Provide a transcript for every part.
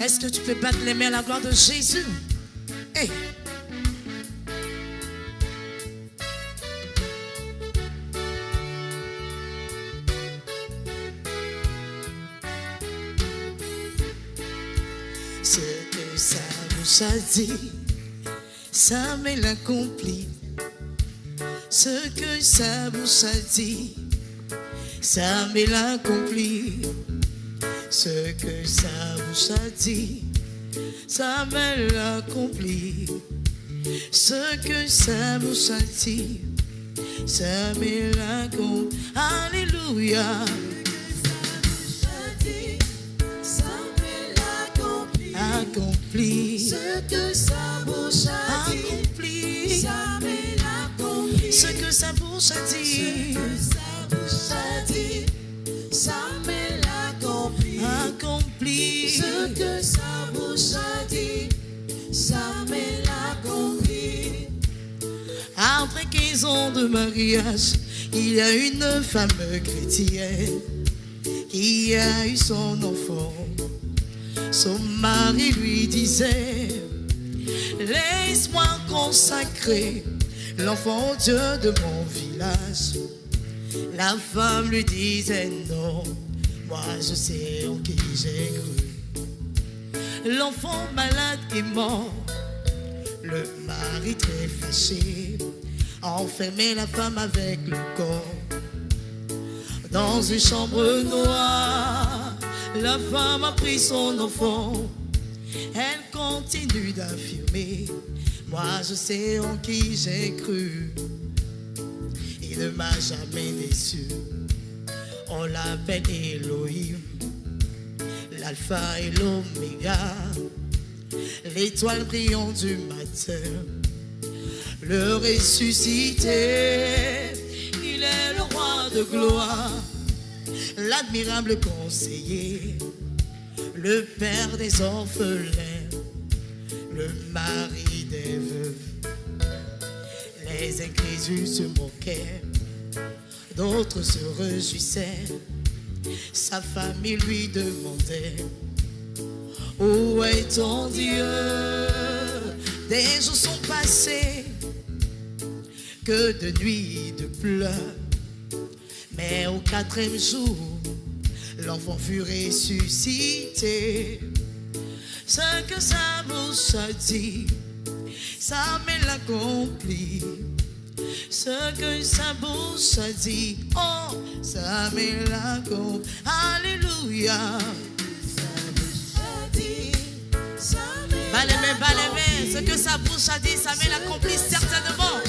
Est-ce que tu peux battre les mains à la gloire de Jésus? Hey. Ce que sa bouche a dit, sa main l'accomplit. Ce que sa bouche a dit, sa main l'accomplit. Ce que sa bouche a dit, sa main l'accomplit. Ce que sa bouche a dit, sa main l'accomplit. Alléluia. Accompli. Ce que sa bouche a dit, Accompli. sa main l'accomplit. Ce que sa bouche a dit, Sa bouche a dit, sa main l'accomplit. accompli. Ce que sa bouche a dit, sa main l'accomplit. Après 15 ans de mariage, il y a une femme chrétienne qui a eu son enfant. Son mari lui disait: laisse-moi consacrer l'enfant au Dieu de mon village. La femme lui disait: non, moi je sais en qui j'ai cru. L'enfant malade est mort. Le mari très fâché enfermait la femme avec le corps dans une chambre noire. La femme a pris son enfant. Elle continue d'affirmer: moi je sais en qui j'ai cru. Il ne m'a jamais déçu. On l'appelle Elohim, l'alpha et l'oméga, l'étoile brillante du matin, le ressuscité. Il est le roi de gloire, l'admirable conseiller, le père des orphelins, le mari des veuves. Les incrédules se moquaient, d'autres se réjouissaient. Sa famille lui demandait: où est ton Dieu? Des jours sont passés, que de nuits de pleurs. Mais au 4e jour, l'enfant fut ressuscité. Ce que sa bouche a dit, sa main l'accomplit. Ce que sa bouche a dit, oh, sa main l'accomplit. Alléluia. Balez, ce que sa bouche a dit, sa main l'accomplit certainement.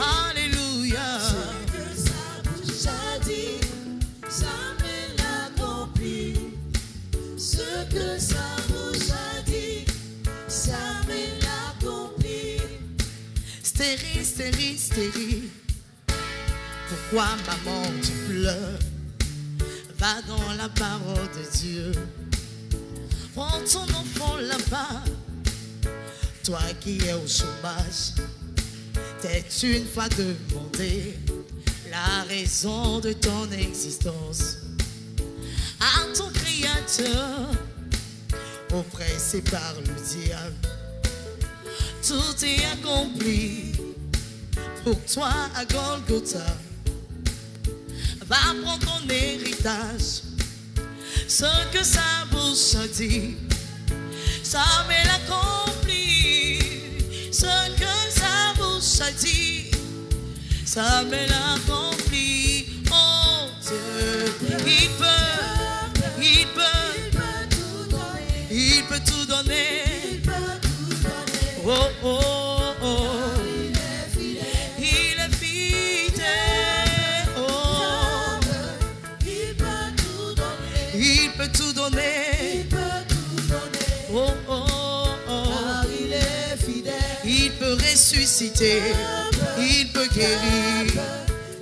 Alléluia. Ce que sa bouche a dit, sa main l'accomplit. Ce que sa bouche a dit, sa main l'accomplit. Stérile, stérile, stérile. Pourquoi maman tu pleures? Va dans la parole de Dieu. Prends ton enfant là-bas. Toi qui es au chômage, t'es une fois demandé la raison de ton existence à ton Créateur, oppressé par le diable. Tout est accompli pour toi à Golgotha. Va prendre ton héritage. Ce que sa bouche a dit, sa main l'accomplit. Ce que sa bouche a dit, sa main l'accomplit. Oh Dieu, il peut, il peut, il peut tout donner. Oh oh oh, il est fidèle. Oh, il peut tout donner. Oh oh oh, Il est fidèle. il peut ressusciter. Il peut guérir.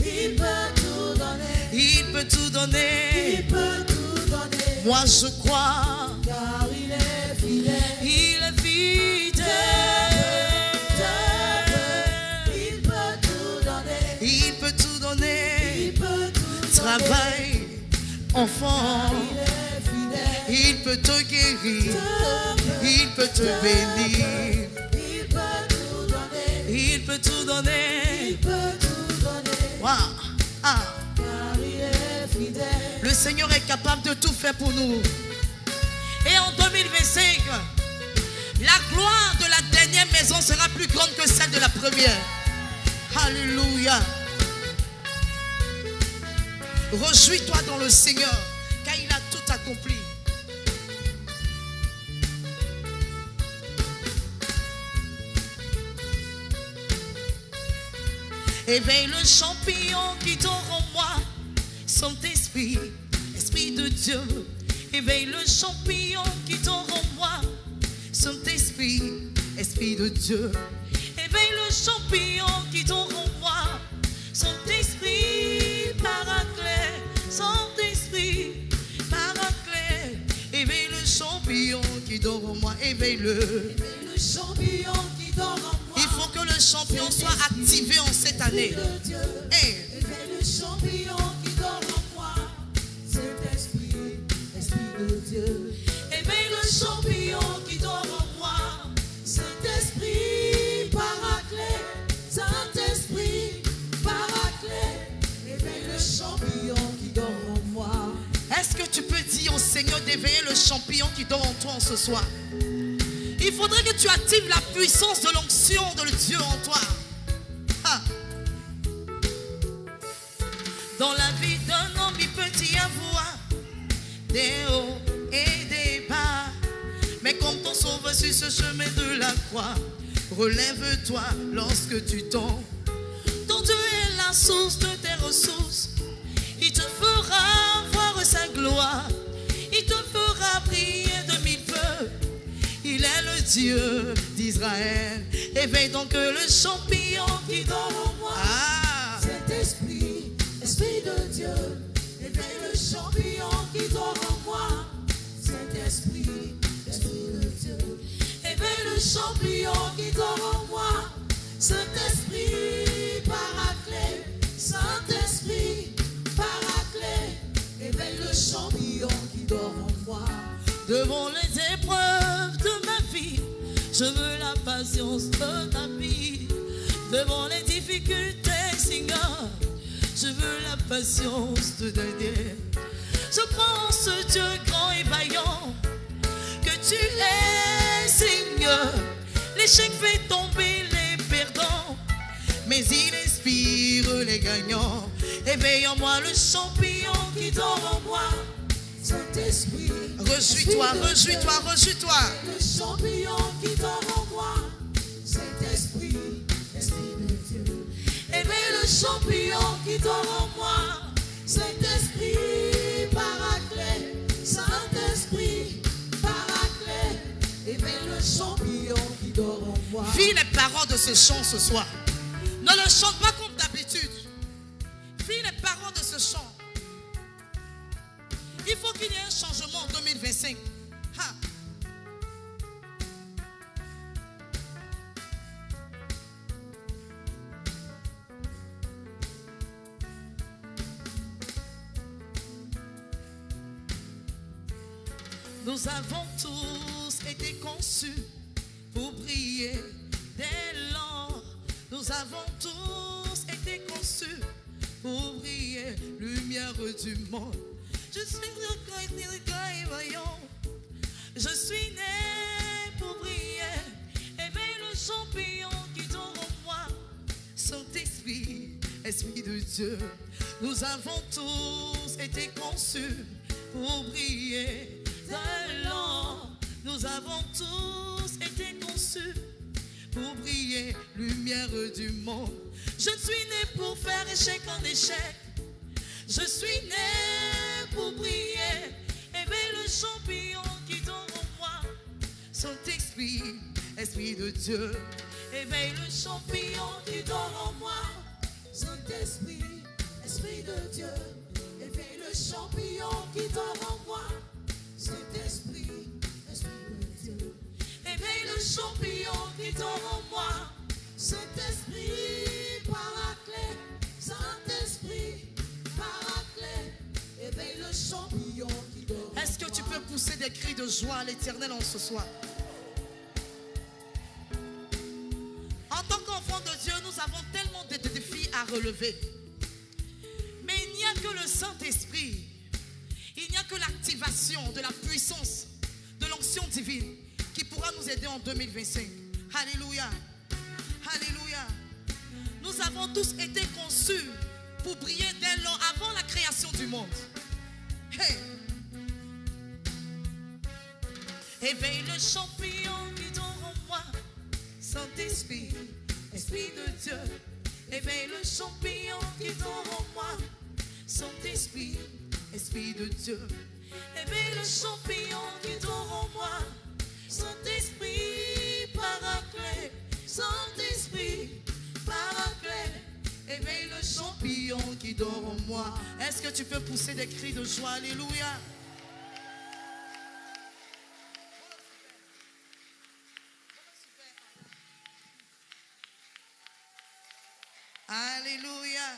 Il peut tout donner. Il peut tout donner. Il peut tout donner. Moi je crois. Car il est fidèle. Il est fidèle. Il peut tout donner. Il peut tout donner. Il peut tout donner. Travail, enfant, Il est Il peut te guérir. Il peut te bénir. Il peut tout donner. Il peut tout donner. Il peut tout donner. Wow. Ah. Car il est fidèle. Le Seigneur est capable de tout faire pour nous. Et en 2025, la gloire de la dernière maison sera plus grande que celle de la première. Alléluia. Réjouis-toi dans le Seigneur, car il a tout accompli. Éveille le champignon qui dort en moi, Saint-Esprit, Esprit de Dieu. Éveille le champignon qui dort en moi, Saint-Esprit, Esprit de Dieu. Éveille le champignon qui dort en moi, Saint-Esprit, Paraclet, Saint-Esprit, Paraclet. Éveille le champignon qui dort en moi, éveille-le. Éveille le champignon qui dort en moi. Il faut que le champignon soit activé en cette année. Hey. Éveille le champignon qui dort en moi. Saint-Esprit, Esprit de Dieu. Éveille le champignon qui dort en moi. Saint-Esprit, Paraclet, Saint-Esprit, Paraclet. Éveille le champignon qui dort en moi. Est-ce que tu peux dire au Seigneur d'éveiller le champignon qui dort en toi ce soir? Il faudrait que tu actives la puissance de l'onction de Dieu en toi. Ah. Dans la vie d'un homme, il peut y avoir des hauts et des bas. Mais comme ton sauveur sur ce chemin de la croix, relève-toi lorsque tu tombes. Ton Dieu est la source de tes ressources. Il te fera voir sa gloire. Il te fera briller de mille feux. Il est le Dieu d'Israël. Éveille donc le champignon qui dort en moi. Ah. Saint-Esprit, Esprit de Dieu. Éveille le champignon qui dort en moi. Saint-Esprit, Esprit de Dieu. Éveille le champignon qui dort en moi. Saint-Esprit, Paraclet, Saint-Esprit, Paraclet. Éveille le champignon qui dort en moi. Devant les épreuves de ma vie, je veux la patience de ta vie. Devant les difficultés, Seigneur, je veux la patience de ta vie. Je crois en ce Dieu grand et vaillant que tu es, Seigneur. L'échec fait tomber les perdants, mais il inspire les gagnants. Éveille en moi le champignon qui dort en moi. Saint-Esprit, réjouis-toi, réjouis-toi, réjouis-toi. le champignon qui dort en moi. Saint-Esprit, Esprit de Dieu. Éveille le champignon qui dort en moi. Saint-Esprit, Paraclet, Saint-Esprit, Paraclet. Éveille le champignon qui dort en moi. Vis les paroles de ce chant ce soir. Ne le chante pas comme d'habitude. Vis les paroles de ce chant. Il faut qu'il y ait un changement en 2025. Ha. Nous avons tous été conçus pour briller dès l'or. Nous avons tous été conçus pour briller, lumière du monde. Je suis voyant. Je suis né pour briller. Éveille le champignon qui dort en moi. Saint-Esprit, Esprit de Dieu. Nous avons tous été conçus pour briller de l'or. Nous avons tous été conçus pour briller, lumière du monde. Je suis né pour faire échec en échec. Je suis né pour briller. Éveille le champignon qui dort en moi. Saint-Esprit, Esprit de Dieu. Éveille le champignon qui dort en moi. Saint-Esprit, Esprit de Dieu. Éveille le champignon qui dort en moi. Saint-Esprit, Esprit de Dieu. Éveille le champignon qui dort en moi. Saint-Esprit, Paraclet, Saint-Esprit, Paraclet. Éveille le champignon qui dort en moi. Est-ce que tu peux pousser pousser des cris de joie à l'Éternel en ce soir. En tant qu'enfants de Dieu, nous avons tellement de défis à relever. Mais il n'y a que le Saint-Esprit. Il n'y a que l'activation de la puissance, de l'onction divine qui pourra nous aider en 2025. Alléluia. Alléluia. Nous avons tous été conçus pour briller dès lors avant la création du monde. Hey. Éveille le champignon qui dort en moi, Saint-Esprit, Esprit de Dieu. Éveille le champignon qui dort en moi, Saint-Esprit, Esprit de Dieu. Éveille le champignon qui dort en moi, Saint-Esprit, Paraclet, Saint-Esprit, Paraclet. Éveille le champignon qui dort en moi. Est-ce que tu peux pousser des cris de joie? Alléluia. Alléluia.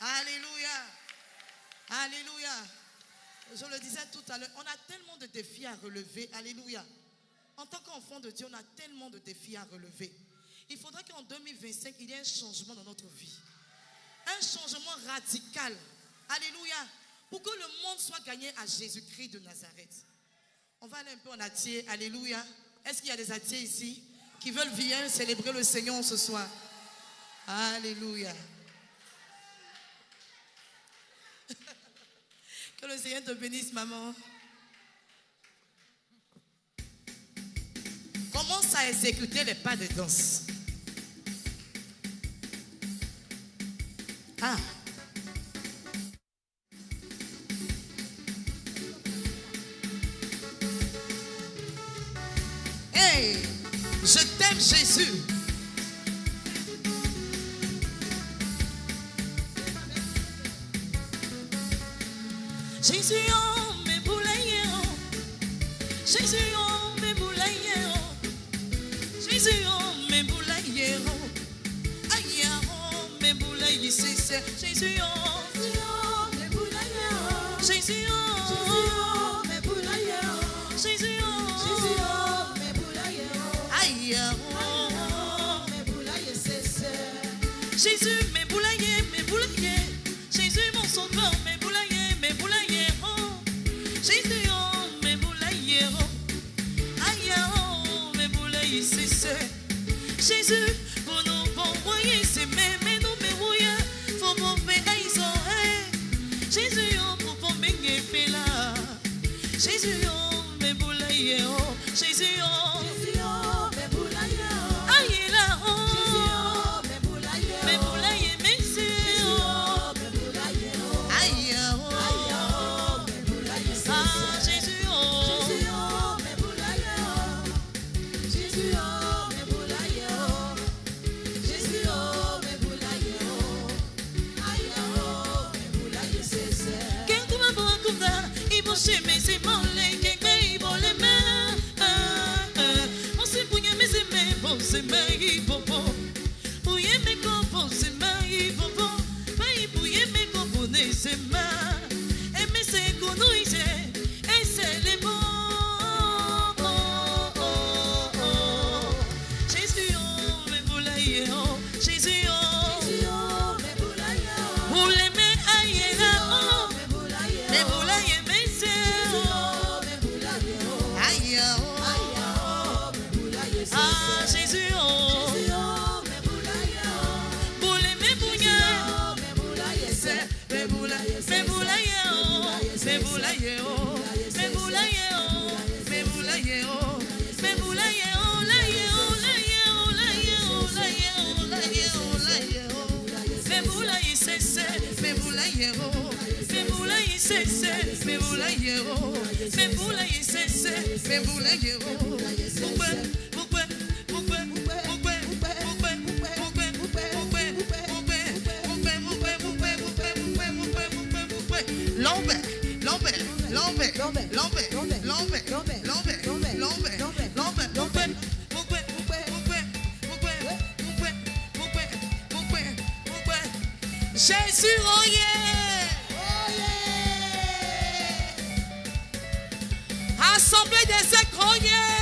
Alléluia. Alléluia. Je le disais tout à l'heure, on a tellement de défis à relever. Alléluia. En tant qu'enfant de Dieu, on a tellement de défis à relever. Il faudrait qu'en 2025, il y ait un changement dans notre vie. Un changement radical. Alléluia. Pour que le monde soit gagné à Jésus-Christ de Nazareth. On va aller un peu en Atier. Alléluia. Est-ce qu'il y a des Atiers ici qui veulent venir célébrer le Seigneur ce soir? Alléluia. Que le Seigneur te bénisse, maman. Commence à exécuter les pas de danse. Ah. Hey, je t'aime Jésus. Jésus, oh, mes boulaye, oh. Jésus, oh, mes boulaye, oh. Jésus, oh, mes boulaye, oh. Aïe, oh, mes boulaye, c'est Jésus, oh. Mes boulaye, oh. Jésus, oh. Mes boulaye, oh. Jésus, oh. Mes boulaye, oh. Aïe, oh. Mes boulaye, c'est Jésus, mes boulaye, mes boulaye. Jésus, mon sauveur, mes boulaye, mes boulaye. Jésus, oh, mes boulaye, oh. Aïe, oh, mes boulaye, c'est Jésus, pour nous envoyer, c'est mais nous, mes rouilles, faut m'en faire, Jésus, oh, pour qu'on m'ait fait là. Jésus, oh, mes boulaye, oh. Jésus, oh, mes boulaye, oh. Aïe, là, oh. Mes boulaye, mais c'est, oh. Mes boulaye, oh. Aïe, oh. Mais c'est mon lait qui est bon les mains. On s'est bouillé mais c'est mes bons, c'est mes bonbons. Bouillé mes compos, c'est mes bonbons. Pas bouillé mes compos, c'est ma. Et mais c'est qu'on nous y et c'est les bons. Jésus, oh, mes boulaye, oh. Jésus, oh. Mes boulaye, oh. Boulé, mais aïe, là, oh. Mes boulaye, mais ah, Jésus, oh. Mes boulaye, oh. Boulé, mes bouillons. Mes boulaye, c'est. Mes boulaye, mes boulaye, oh. Mes boulaye, oh. Mes boulaye, oh. Mes boulaye, oh. Mes boulaye, oh. Laye, oh, laye, oh, laye, oh, laye, oh, laye, oh, laye, oh. Mes boulaye, c'est. Mes boulaye, oh. Mes boulaye, c'est. Mes boulaye, oh. Mes boulaye, c'est. Mes boulaye, oh. Jésus, oh yeah! l'assemblée des écroniers.